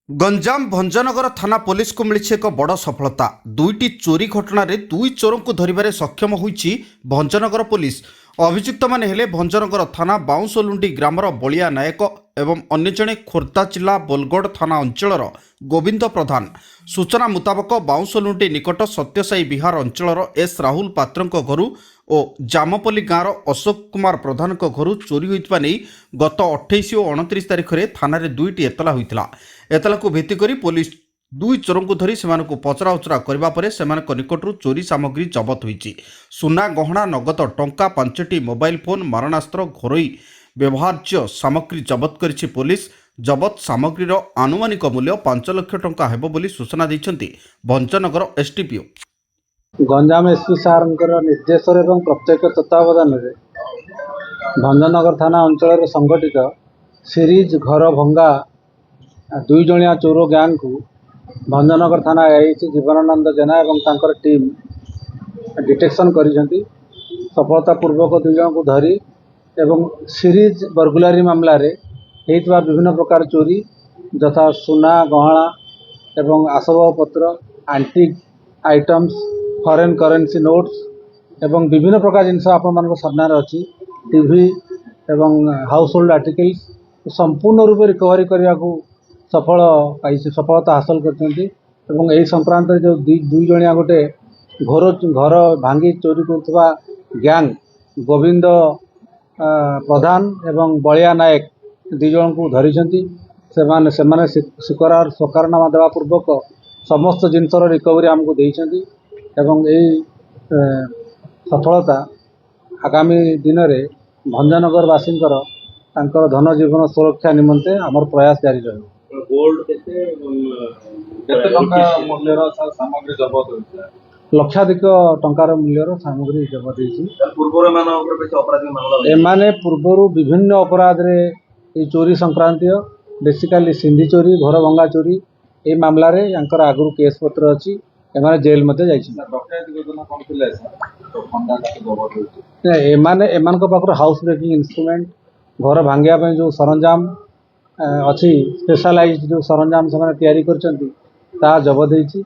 गंजाम भंजनगर थाना पुलिस को मिली एक बड़ सफलता। दुईटी चोरी घटना दुई चोर को धरवे सक्षम होईची भंजनगर पुलिस। अभियुक्त माने हेले भंजनगर थाना बाउंसलुंडी ग्रामर बलिया नायक एवं अन्य जणे खोर्धा जिला बोलगड़ थाना अंचलर गोविंद प्रधान। सूचना मुताबक बाउंसलुंडी निकट सत्यसाई विहार अंचलर एस राहुल पात्रଙ୍କ घरु और जामपल्ली गाँवर अशोक कुमार प्रधान घर चोरी होइतबा नै गत 28 और 29 तारिख में थाना दुईटी एतला होइतिला। एतला को भित्ति करी पुलिस दुई चोर को धरी सेमानकु पचरा उचरा करबा परे सेमानक निकटरू चोरी सामग्री जबत होईची। सुना गहना नगद टंका 5टी मोबाइल फोन मारणास्त्र घरोई व्यवहार्य सामग्री जबत करिछि पुलिस। जबत सामग्रीर आनुमानिक मूल्य 5 लाख टंका हेबो बोली सूचना दैछन्ति भंजनगर एसटीपीओ। गंजाम एसपी सार निर्देश एवं प्रत्येक तत्वावधान में भंजनगर थाना अंचल संगठित सीरीज घर भंगा दुई जणिया चोर गैंग को भंजनगर थाना एआईसी जीवनानंद जेना एवं तांकर टीम डिटेक्शन करिसेंती। सफलतापूर्वक दुई जन को धरी एवं सीरीज बर्गुलारी मामला रे हेतुवा विभिन्न प्रकार चोरी यथा सुना गहना एवं आसबाबपत्र आंटिक आइटम्स फॉरेन करेन्सी नोट्स एवं विभिन्न प्रकार जिनस आपण सामने अच्छी टीवी एवं हाउस होल्ड आर्टिकल्स संपूर्ण रूप रिकवरी करने को सफलता हासिल कर संक्रांत जो दुई जणिया गोटे घर भांगी चोरी करथबा गैंग गोविंद प्रधान एवं बलिया नायक दुई जन को धरी स्वीकारनामा देवा पूर्वक समस्त जिनसर रिकवरी आमको देइछन्ति एवं यही सफलता आगामी दिन में भंजनगर बासींकर तांकर धन जीवन सुरक्षा निमंते आमर प्रयास जारी रहिबो। गोल्ड केते टंका मूल्यर सामग्री जबत होइছে लक्षाधिक टंकार मूल्यर सामग्री जबत होइछि। पूर्वर मान ऊपर बेसी अपराधी मामला एमाने पूर्वर विभिन्न अपराध रे ए चोरी संक्रांतीय बेसिकली सिंधी चोरी घर भंगा चोरी ए मामला रे यांकर आगु केस पत्र अछि। एमाने जेल मते जाइछि। डकैती योजना कोन थिले सर फंडा के जबत होइছে एमाने एमान को पाखर हाउस ब्रेकिंग इंस्ट्रूमेंट घर भांगिया पे जो सरंजाम अच्छी स्पेशलाइज्ड जो सरंजाम से तैयारी करछन्ती ता जबत होइछि।